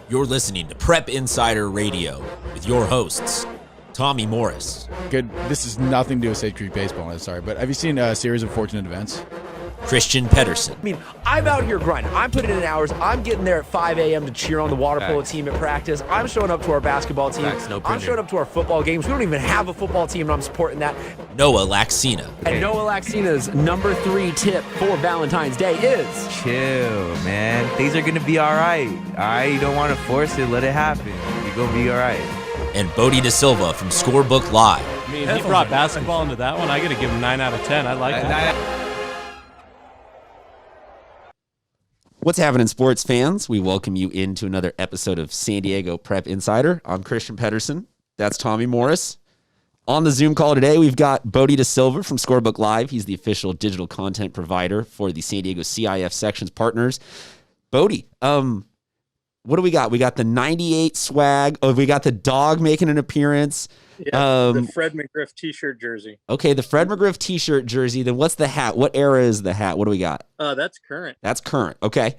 You're listening to Prep Insider Radio with your hosts, Tommy Morris. Good. This is nothing to do with State Creek Baseball, I'm sorry, but have you seen a series of fortunate events? Christian Pedersen. I mean, I'm out here grinding. I'm putting in hours. I'm getting there at 5 a.m. to cheer on the water polo team at practice. I'm showing up to our basketball team. I'm showing up to our football games. We don't even have a football team, and I'm supporting that. Noah Laxina. And Noah Laxina's number 3 tip for Valentine's Day is... Chill, man. Things are going to be all right. All right? You don't want to force it. Let it happen. You're going to be all right. And Bodie De Silva from Scorebook Live. I mean, he brought basketball into that one. I got to give him 9 out of 10. I like that. What's happening, sports fans? We welcome you into another episode of San Diego Prep Insider. I'm Christian Pedersen. That's Tommy Morris. On the Zoom call today, we've got Bodie De Silva from Scorebook Live. He's the official digital content provider for the San Diego CIF Sections Partners. Bodie, what do we got? We got the 98 swag. Oh, we got the dog making an appearance. Yeah, the Fred McGriff t-shirt jersey. Okay, the Fred McGriff t-shirt jersey. Then what's the hat? What era is the hat? What do we got? That's current. That's current. Okay.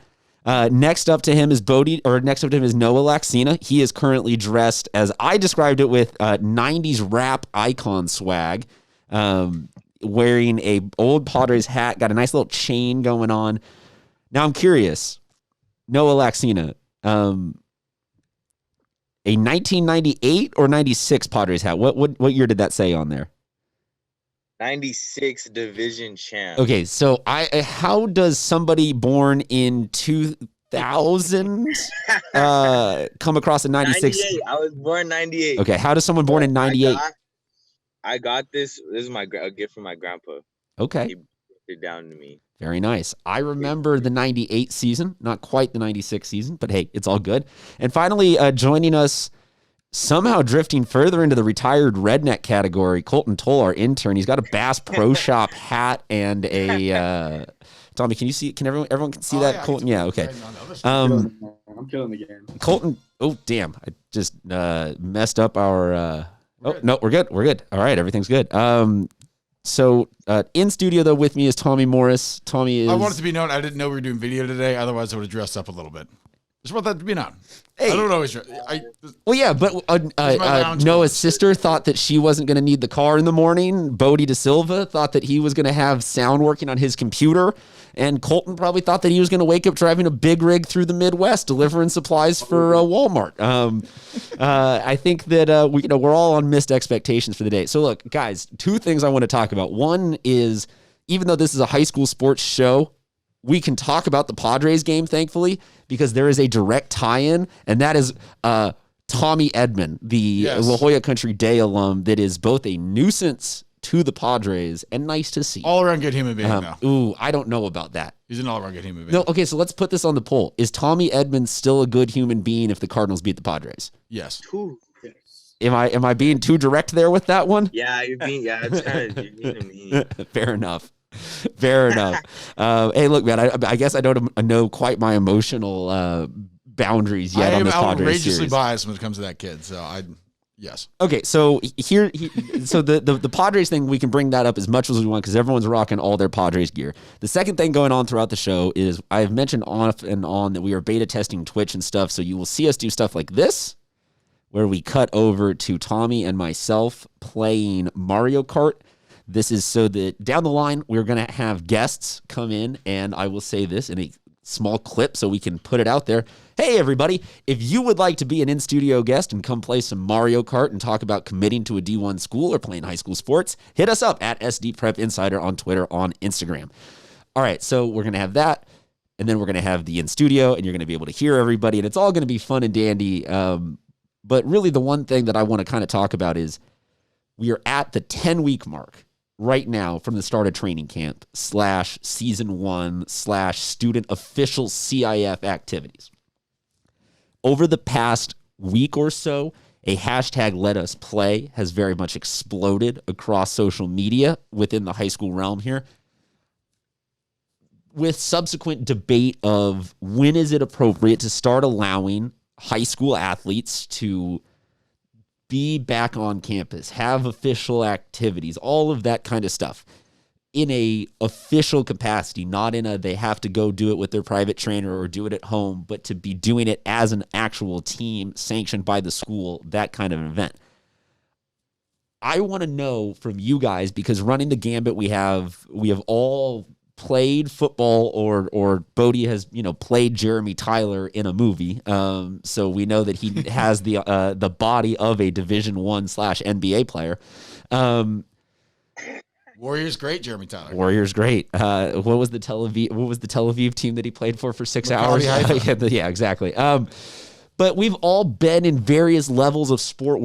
Next up to him is Noah Laxina. He is currently dressed, as I described it, with 90s rap icon swag, wearing a old Padres hat, got a nice little chain going on. Now I'm curious, Noah Laxina, a 1998 or 96 Padres hat? What year did that say on there? 96 division champ. Okay, so how does somebody born in 2000 come across a 96? 98. I was born 98. Okay, how does someone born in 98? I got this. This is a gift from my grandpa. Okay. He put it down to me. Very nice. I remember the 98 season, not quite the 96 season, but hey, it's all good. And finally, joining us, somehow drifting further into the retired redneck category, Colton Toll, our intern. He's got a Bass Pro Shop hat and a Tommy, can you see? Can everyone can see that? Yeah, Colton, yeah, okay. I'm killing the game. Colton, oh damn, I just messed up our. No, we're good. We're good. All right, everything's good. So in studio though with me is Tommy Morris. Tommy is. I want it to be known. I didn't know we were doing video today. Otherwise, I would have dressed up a little bit. Just want that to be known. Hey. I don't always. Well, yeah, but Noah's sister thought that she wasn't going to need the car in the morning. Bodie De Silva thought that he was going to have sound working on his computer. And Colton probably thought that he was going to wake up driving a big rig through the Midwest, delivering supplies for Walmart. I think that we're all on missed expectations for the day. So look, guys, 2 things I want to talk about. One is, even though this is a high school sports show, we can talk about the Padres game, thankfully, because there is a direct tie-in, and that is Tommy Edman, the La Jolla Country Day alum that is both a nuisance to the Padres and nice to see. All-around good human being, though. Ooh, I don't know about that. He's an all-around good human being. No, okay, so let's put this on the poll. Is Tommy Edman still a good human being if the Cardinals beat the Padres? Yes. Am I being too direct there with that one? Yeah, it's kind of mean. Fair enough. Fair enough. Hey, look, man, I guess I don't know quite my emotional boundaries yet on this Padres series. I am outrageously biased when it comes to that kid, so yes. Okay, so so the Padres thing, we can bring that up as much as we want because everyone's rocking all their Padres gear. The second thing going on throughout the show is I've mentioned off and on that we are beta testing Twitch and stuff, so you will see us do stuff like this, where we cut over to Tommy and myself playing Mario Kart. This is so that down the line, we're going to have guests come in, and I will say this in a small clip so we can put it out there. Hey, everybody, if you would like to be an in-studio guest and come play some Mario Kart and talk about committing to a D1 school or playing high school sports, hit us up at SD Prep Insider on Twitter, on Instagram. All right, so we're going to have that, and then we're going to have the in-studio, and you're going to be able to hear everybody, and it's all going to be fun and dandy. But really, the one thing that I want to kind of talk about is we are at the 10-week mark right now from the start of training camp / season 1 / student official CIF activities. Over the past week or so, a hashtag Let Us Play has very much exploded across social media within the high school realm here, with subsequent debate of when is it appropriate to start allowing high school athletes to be back on campus, have official activities, all of that kind of stuff. in a official capacity, not in a they have to go do it with their private trainer or do it at home, but to be doing it as an actual team sanctioned by the school, that kind of event. I want to know from you guys, because running the gambit, we have all played football, or Bodie has played Jeremy Tyler in a movie, so we know that he has the body of a Division I / NBA player. Warriors great, Jeremy Tyler. Warriors great. What was the Tel Aviv team that he played for 6 hours? Yeah, exactly. But we've all been in various levels of sport.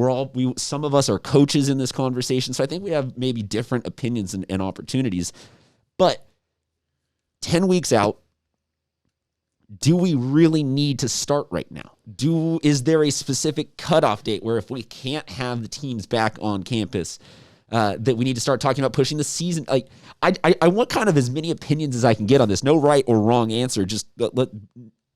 Some of us are coaches in this conversation, so I think we have maybe different opinions and opportunities. But 10 weeks out, do we really need to start right now? Is there a specific cutoff date where if we can't have the teams back on campus, that we need to start talking about pushing the season? Like, I want kind of as many opinions as I can get on this. No right or wrong answer. Just let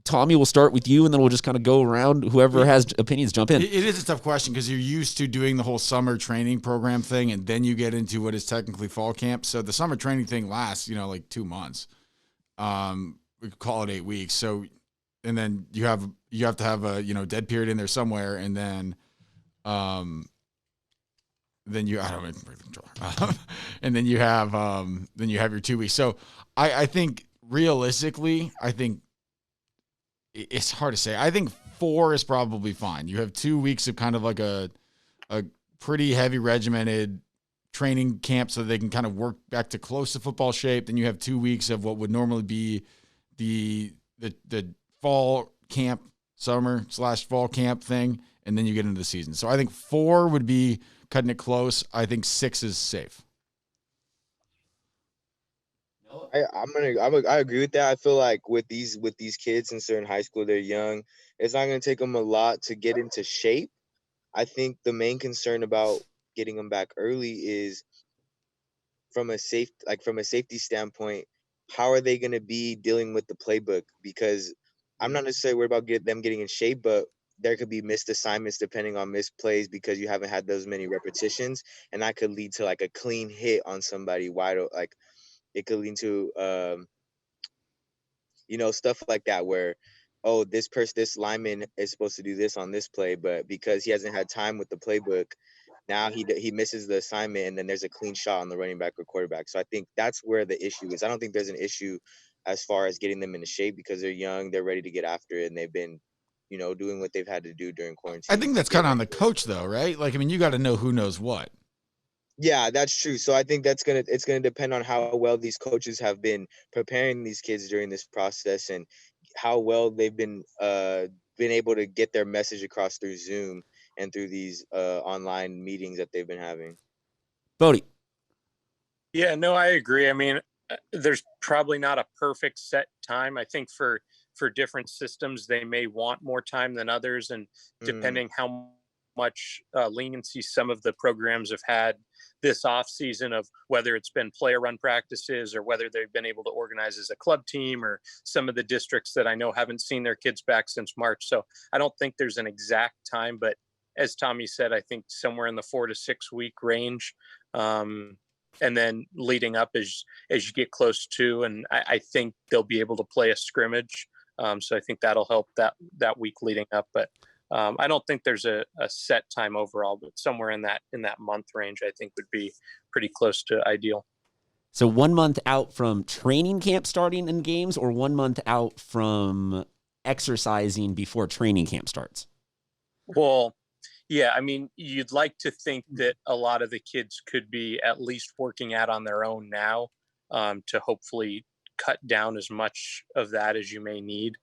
Tommy, we'll start with you, and then we'll just kind of go around. Whoever has opinions, jump in. It is a tough question because you're used to doing the whole summer training program thing, and then you get into what is technically fall camp. So the summer training thing lasts, like 2 months. We could call it 8 weeks. So, and then you have to have a dead period in there somewhere, and then you I don't know, and then you have your 2 weeks. So I think realistically, it's hard to say. I think 4 is probably fine. You have 2 weeks of kind of like a pretty heavy regimented training camp so they can kind of work back to close to football shape. Then you have 2 weeks of what would normally be the fall camp, summer/fall camp thing, and then you get into the season. So I think 4 would be cutting it close. I think 6 is safe. I agree with that. I feel like with these kids, since they're in high school, they're young, it's not going to take them a lot to get into shape. I think the main concern about getting them back early is from a safety standpoint, how are they going to be dealing with the playbook? Because I'm not necessarily worried about them getting in shape, but there could be missed assignments depending on missed plays because you haven't had those many repetitions, and that could lead to like a clean hit on somebody wide. Like it could lead to stuff like that where, oh, this lineman is supposed to do this on this play, but because he hasn't had time with the playbook, now he misses the assignment, and then there's a clean shot on the running back or quarterback. So I think that's where the issue is. I don't think there's an issue as far as getting them into shape because they're young, they're ready to get after it, and they've been, doing what they've had to do during quarantine. I think that's kind of on the coach though, right? Like, I mean, you got to know who knows what. Yeah, that's true. So I think it's gonna depend on how well these coaches have been preparing these kids during this process and how well they've been able to get their message across through Zoom and through these online meetings that they've been having. Bodie. Yeah, no, I agree. I mean, there's probably not a perfect set time. I think for different systems, they may want more time than others, and depending how much leniency some of the programs have had this off season, of whether it's been player run practices or whether they've been able to organize as a club team, or some of the districts that I know haven't seen their kids back since March. So I don't think there's an exact time, but as Tommy said, I think somewhere in the 4 to 6 week range. And then leading up as you get close to, and I think they'll be able to play a scrimmage. So I think that'll help that week leading up. But I don't think there's a set time overall, but somewhere in that month range, I think would be pretty close to ideal. So 1 month out from training camp starting in games, or 1 month out from exercising before training camp starts? Well, yeah, I mean, you'd like to think that a lot of the kids could be at least working out on their own now, to hopefully cut down as much of that as you may need.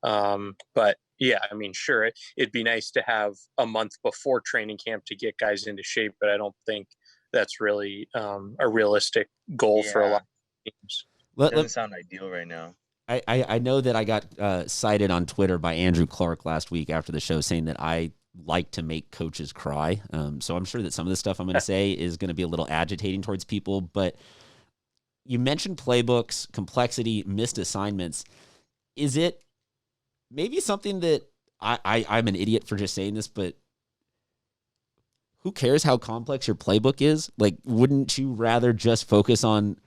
But yeah, I mean, sure, it'd be nice to have a month before training camp to get guys into shape, but I don't think that's really a realistic goal for a lot of teams. Doesn't sound ideal right now. I know that I got cited on Twitter by Andrew Clark last week after the show saying that I like to make coaches cry. So I'm sure that some of the stuff I'm going to say is going to be a little agitating towards people, but you mentioned playbooks, complexity, missed assignments. Is it maybe something that I'm an idiot for just saying this, but who cares how complex your playbook is? Like, wouldn't you rather just focus on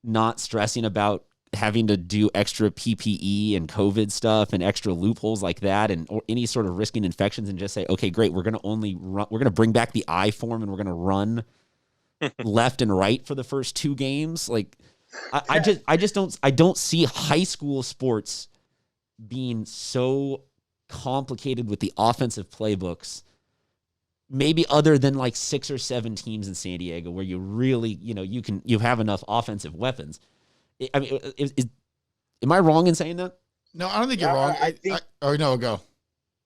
not stressing about having to do extra PPE and COVID stuff and extra loopholes like that, and or any sort of risking infections, and just say, okay, great, we're going to bring back the I form and we're going to run left and right for the first 2 games. Like, I don't see high school sports being so complicated with the offensive playbooks, maybe other than like 6 or 7 teams in San Diego where you really, you have enough offensive weapons. I mean, am I wrong in saying that? No, I don't think you're wrong. I think. No, go.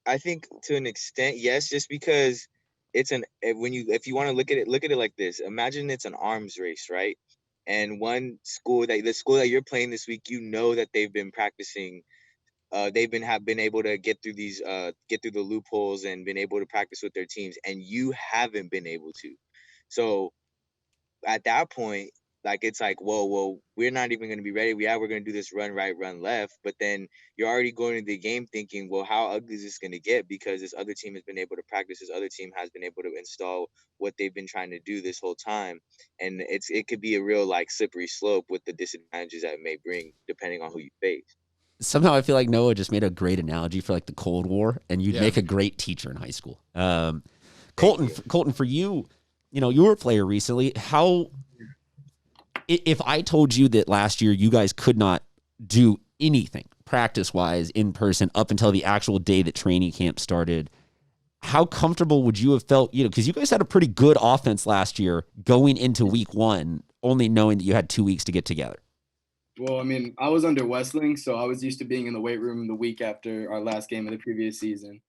I think to an extent, yes, just because it's if you want to look at it like this. Imagine it's an arms race, right? And the school that you're playing this week, that they've been practicing. They've been able to get through the loopholes and been able to practice with their teams, and you haven't been able to. So at that point, like, it's like, whoa, we're not even going to be ready. We're going to do this run right, run left. But then you're already going into the game thinking, well, how ugly is this going to get? Because this other team has been able to practice. This other team has been able to install what they've been trying to do this whole time. And it could be a real, like, slippery slope with the disadvantages that it may bring depending on who you face. Somehow I feel like Noah just made a great analogy for like the Cold War, and you'd make a great teacher in high school. Colton, for you, you were a player recently. If I told you that last year you guys could not do anything practice-wise in person up until the actual day that training camp started, how comfortable would you have felt? Because you guys had a pretty good offense last year going into week 1, only knowing that you had 2 weeks to get together. Well, I mean, I was under Westling, so I was used to being in the weight room the week after our last game of the previous season.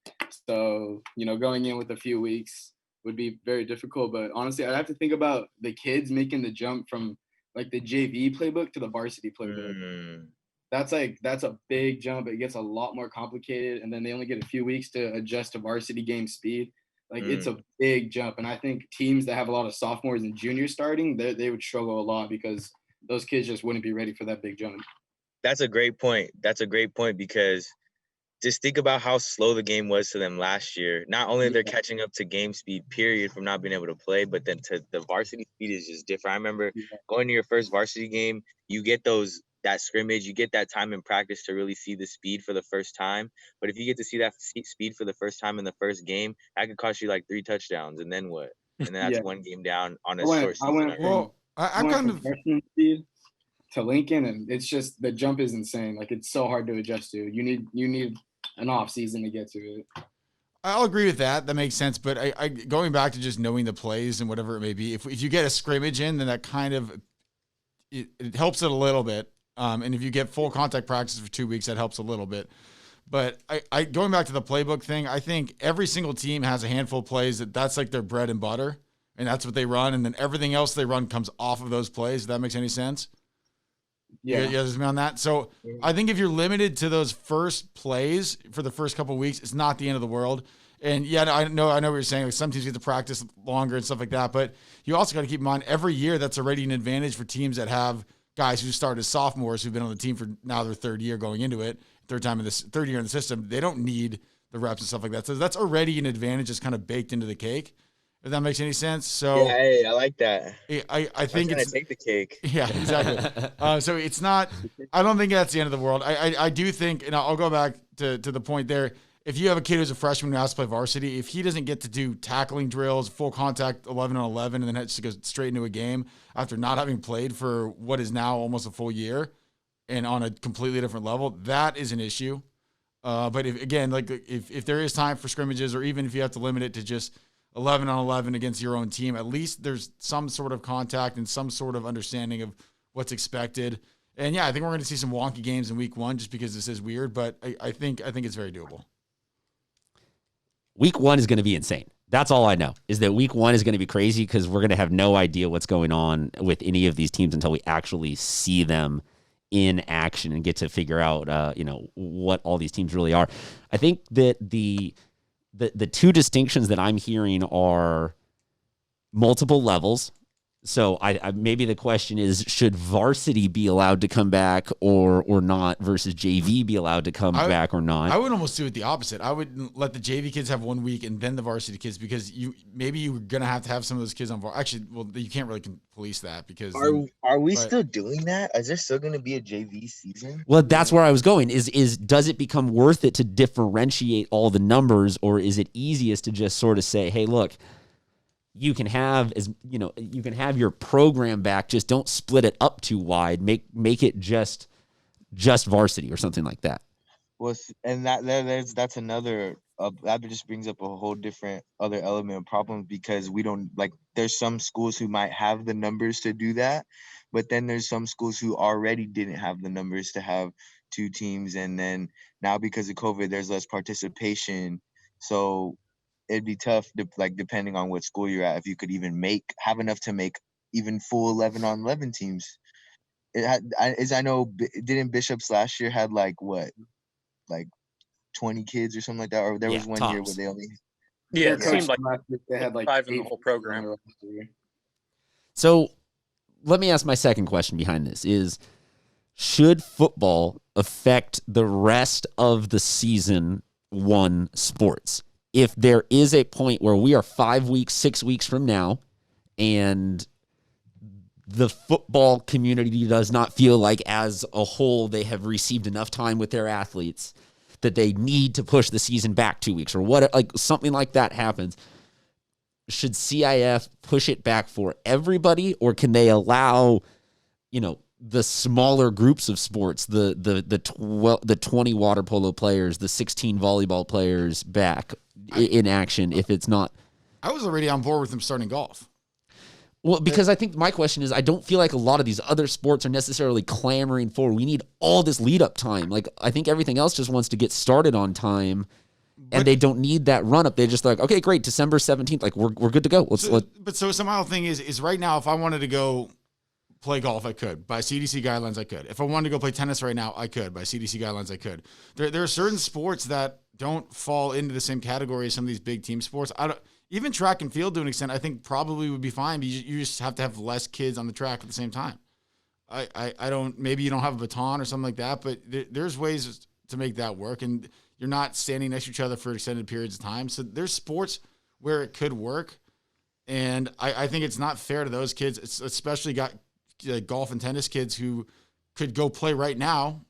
So, going in with a few weeks would be very difficult. But honestly, I'd have to think about the kids making the jump from like the JV playbook to the varsity playbook. That's a big jump. It gets a lot more complicated, and then they only get a few weeks to adjust to varsity game speed. Like, it's a big jump. And I think teams that have a lot of sophomores and juniors starting, they would struggle a lot because those kids just wouldn't be ready for that big jump. That's a great point. Because just think about how slow the game was to them last year. Not only they're catching up to game speed, period, from not being able to play, but then to the varsity speed is just different. I remember going to your first varsity game, you get that scrimmage, you get that time in practice to really see the speed for the first time. But if you get to see that speed for the first time in the first game, that could cost you like 3 touchdowns. And then what? And then that's one game down on a short season. I'm kind of freshman speed to Lincoln, and it's just the jump is insane. Like, it's so hard to adjust to. You need an off season to get to it. I'll agree with that. That makes sense. But I going back to just knowing the plays and whatever it may be, if you get a scrimmage in, then that kind of it helps it a little bit. And if you get full contact practice for 2 weeks, that helps a little bit. But I going back to the playbook thing, I think every single team has a handful of plays that's like their bread and butter, and that's what they run. And then everything else they run comes off of those plays. If that makes any sense? Yeah. You guys on that? So I think if you're limited to those first plays for the first couple of weeks, it's not the end of the world. And I know what you're saying. Like, some teams get to practice longer and stuff like that. But you also got to keep in mind every year that's already an advantage for teams that have guys who started as sophomores who've been on the team for now their third year going into it, third year in the system. They don't need the reps and stuff like that. So that's already an advantage that's kind of baked into the cake. If that makes any sense. So yeah, hey, I like that. I think it's take the cake. Yeah, exactly. So it's not. I don't think that's the end of the world. I do think, and I'll go back to the point there. If you have a kid who's a freshman who has to play varsity, if he doesn't get to do tackling drills, full contact 11 on 11, and then has to go straight into a game after not having played for what is now almost a full year, and on a completely different level, that is an issue. But if there is time for scrimmages, or even if you have to limit it to just 11 on 11 against your own team, at least there's some sort of contact and some sort of understanding of what's expected. And yeah, I think we're going to see some wonky games in week 1 just because this is weird, but I think it's very doable. Week 1 is going to be insane. That's all I know, is that week 1 is going to be crazy because we're going to have no idea what's going on with any of these teams until we actually see them in action and get to figure out, what all these teams really are. I think that the 2 distinctions that I'm hearing are multiple levels So I maybe the question is, should varsity be allowed to come back or not versus JV be allowed to come back or not? I would almost do it the opposite. I would let the JV kids have 1 week and then the varsity kids, because you're going to have some of those kids on varsity. Actually, well, you can't really police that because are we still doing that? Is there still going to be a JV season? Well, that's where I was going. Is does it become worth it to differentiate all the numbers, or is it easiest to just sort of say, hey, look, you can have your program back, just don't split it up too wide. Make it just varsity or something like that. Well, and that's another that just brings up a whole different other element of problem, because we don't there's some schools who might have the numbers to do that, but then there's some schools who already didn't have the numbers to have 2 teams, and then now because of COVID there's less participation, so it'd be tough depending on what school you're at, if you could even have enough to make even full 11-on-11 teams. I know, didn't Bishops last year had 20 kids or something like that, or there was one tops. year where they only it seemed like they had 5 in the whole program. So let me ask my second question behind this is, should football affect the rest of the season 1 sports? If there is a point where we are 5 weeks, 6 weeks from now, and the football community does not feel like as a whole they have received enough time with their athletes that they need to push the season back 2 weeks, or what, something like that happens, should CIF push it back for everybody, or can they allow, the smaller groups of sports, the 20 water polo players, the 16 volleyball players back in action if it's not? I was already on board with them starting golf. Well, because I think my question is, I don't feel like a lot of these other sports are necessarily clamoring for, we need all this lead up time. I think everything else just wants to get started on time, and they don't need that run up. They just okay, great, December 17th, we're good to go. But somehow the thing is right now, if I wanted to go play golf, I could. By CDC guidelines, I could. If I wanted to go play tennis right now, I could. By CDC guidelines, I could. There are certain sports that don't fall into the same category as some of these big team sports. Even track and field, to an extent, I think probably would be fine. But you just have to have less kids on the track at the same time. I don't. Maybe you don't have a baton or something like that, but there's ways to make that work, and you're not standing next to each other for extended periods of time. So there's sports where it could work, and I think it's not fair to those kids. It's especially got golf and tennis kids who could go play right now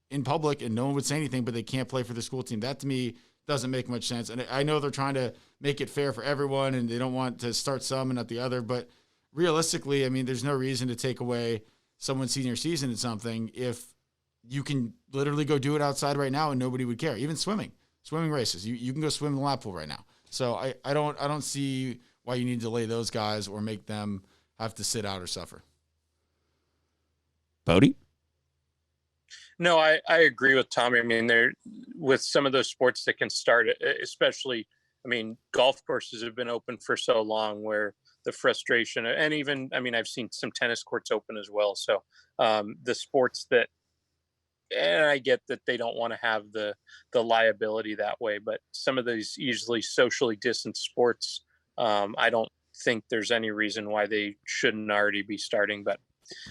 in public and no one would say anything, but they can't play for the school team. That to me doesn't make much sense. And I know they're trying to make it fair for everyone and they don't want to start some and not the other, but realistically, I mean, there's no reason to take away someone's senior season in something if you can literally go do it outside right now and nobody would care. Even swimming races, you can go swim in the lap pool right now. So I don't see why you need to delay those guys or make them have to sit out or suffer. Bodie? No, I agree with Tommy. I mean, there with some of those sports that can start, especially, I mean, golf courses have been open for so long where the frustration, and even, I mean, I've seen some tennis courts open as well. So the sports that, and I get that they don't want to have the liability that way, but some of these easily socially distanced sports, I don't think there's any reason why they shouldn't already be starting. But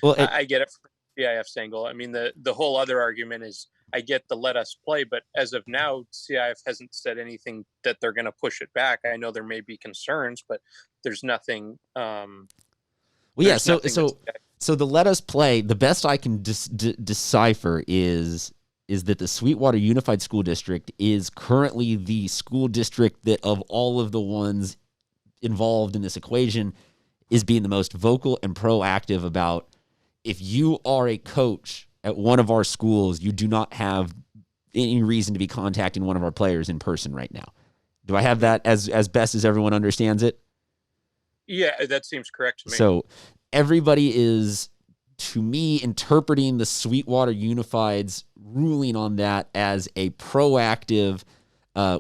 I get it from CIF's angle. I mean, the whole other argument is, I get the let us play, but as of now, CIF hasn't said anything that they're going to push it back. I know there may be concerns, but there's nothing. So the let us play, the best I can decipher is that the Sweetwater Unified School District is currently the school district that of all of the ones involved in this equation is being the most vocal and proactive about, if you are a coach at one of our schools, you do not have any reason to be contacting one of our players in person right now. Do I have that as best as everyone understands it? Yeah, that seems correct to me. So everybody is, to me, interpreting the Sweetwater Unified's ruling on that as a proactive,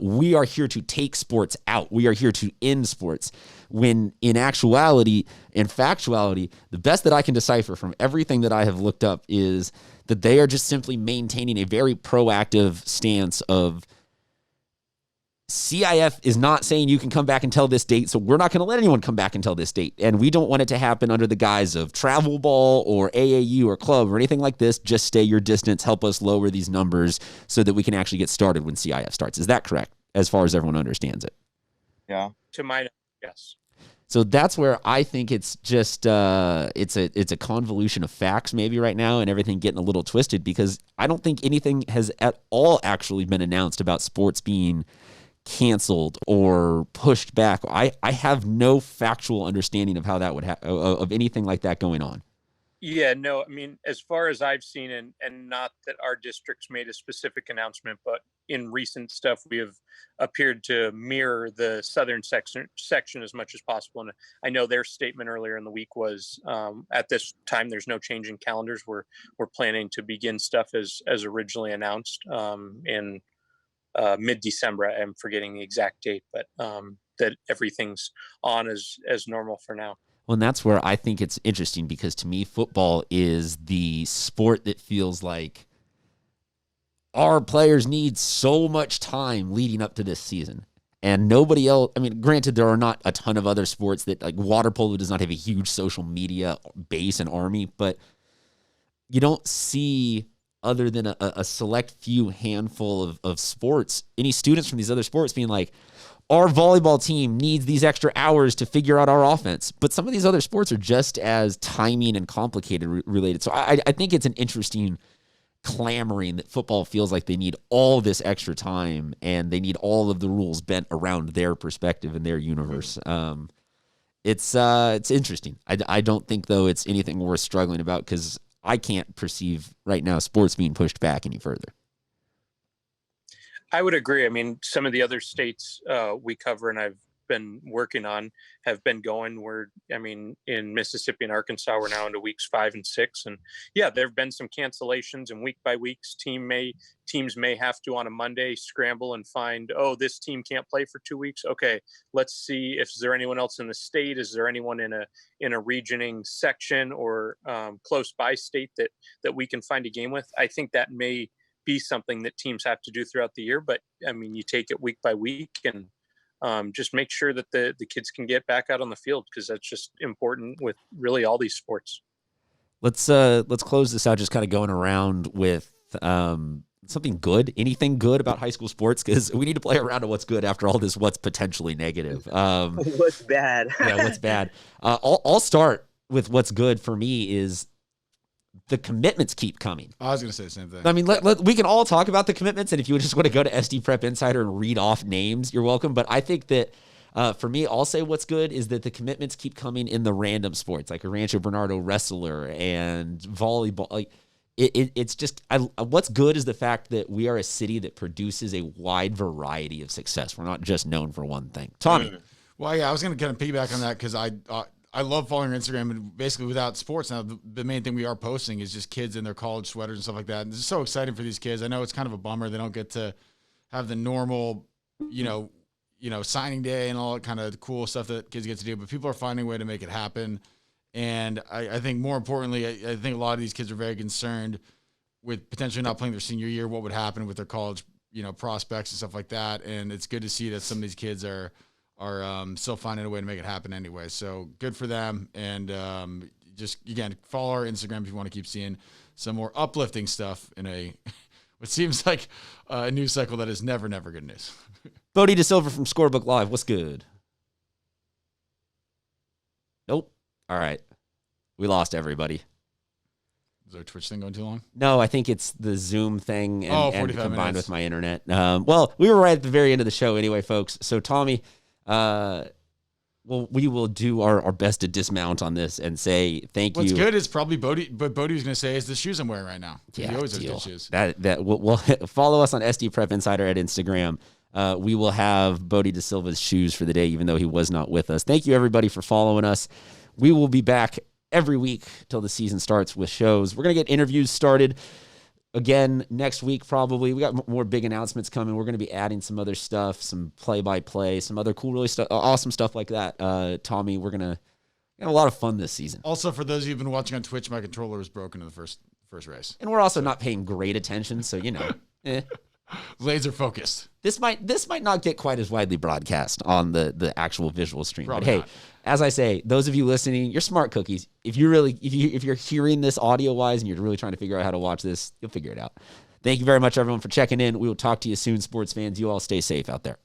we are here to take sports out. We are here to end sports. When in actuality and factuality, the best that I can decipher from everything that I have looked up is that they are just simply maintaining a very proactive stance of, CIF is not saying you can come back until this date, so we're not going to let anyone come back until this date. And we don't want it to happen under the guise of travel ball or AAU or club or anything like this. Just stay your distance, help us lower these numbers so that we can actually get started when CIF starts. Is that correct, as far as everyone understands it? Yeah. To my knowledge, yes. So that's where I think it's just it's a convolution of facts maybe right now, and everything getting a little twisted, because I don't think anything has at all actually been announced about sports being canceled or pushed back. I have no factual understanding of how that would of anything like that going on. Yeah, no, I mean, as far as I've seen, and not that our district's made a specific announcement, but in recent stuff, we have appeared to mirror the southern section as much as possible. And I know their statement earlier in the week was, at this time, there's no change in calendars. We're planning to begin stuff as originally announced in mid-December. I'm forgetting the exact date, but that everything's on as normal for now. Well, and that's where I think it's interesting, because to me, football is the sport that feels like our players need so much time leading up to this season. And nobody else, I mean, granted, there are not a ton of other sports that, like water polo does not have a huge social media base and army, but you don't see, other than a select few handful of sports, any students from these other sports being like, our volleyball team needs these extra hours to figure out our offense. But some of these other sports are just as timing and complicated related. So I think it's an interesting clamoring that football feels like they need all this extra time and they need all of the rules bent around their perspective and their universe. It's interesting. I don't think, though, it's anything worth struggling about, because I can't perceive right now sports being pushed back any further. I would agree. I mean, some of the other states we cover and I've been working on have been going. In Mississippi and Arkansas, we're now into weeks 5 and 6. And yeah, there have been some cancellations, and week by week, teams may have to on a Monday scramble and find, oh, this team can't play for 2 weeks. Okay, let's see if is there anyone else in the state? Is there anyone in a regioning section or close by state that we can find a game with? I think that may be something that teams have to do throughout the year, but I mean, you take it week by week and just make sure that the kids can get back out on the field, because that's just important with really all these sports. Let's close this out, just kind of going around with something good. Anything good about high school sports? Because we need to play around to what's good after all this what's potentially negative. What's bad? Yeah, what's bad. I'll start with what's good for me is the commitments keep coming. I was going to say the same thing. I mean, we can all talk about the commitments, and if you just want to go to SD Prep Insider and read off names, you're welcome. But I think that for me, I'll say what's good is that the commitments keep coming in the random sports, like a Rancho Bernardo wrestler and volleyball. Like it's just what's good is the fact that we are a city that produces a wide variety of success. We're not just known for one thing. Tommy. Well, yeah, I was going to kind of piggyback on that, because I love following your Instagram, and basically without sports now, the main thing we are posting is just kids in their college sweaters and stuff like that. And it's just so exciting for these kids. I know it's kind of a bummer they don't get to have the normal, signing day and all that kind of cool stuff that kids get to do, but people are finding a way to make it happen. And I think more importantly, I think a lot of these kids are very concerned with potentially not playing their senior year, what would happen with their college, prospects and stuff like that. And it's good to see that some of these kids are still finding a way to make it happen anyway. So good for them. And just, again, follow our Instagram if you want to keep seeing some more uplifting stuff in what seems like a news cycle that is never good news. Bodie DeSilva from Scorebook Live. What's good? Nope. All right. We lost everybody. Is our Twitch thing going too long? No, I think it's the Zoom thing and combined minutes. with my internet. Well, we were right at the very end of the show anyway, folks. So, Tommy, we will do our best to dismount on this and say thank you. What's good is probably Bodie, but Bodie was going to say is the shoes I'm wearing right now. Yeah, he always has deal. good shoes. That we'll follow us on SD Prep Insider at Instagram. We will have Bodie DeSilva's shoes for the day, even though he was not with us. Thank you, everybody, for following us. We will be back every week till the season starts with shows. We're going to get interviews started again next week, probably. We got more big announcements coming. We're going to be adding some other stuff, some play-by-play, some other cool, really awesome stuff like that. Tommy, we're going to have a lot of fun this season. Also, for those of you who've been watching on Twitch, my controller was broken in the first race. And we're also not paying great attention, so, Laser focused. This might not get quite as widely broadcast on the actual visual stream. Probably but hey, not. as I say, those of you listening, you're smart cookies. If you're hearing this audio wise and you're really trying to figure out how to watch this, you'll figure it out. Thank you very much, everyone, for checking in. We will talk to you soon, sports fans. You all stay safe out there.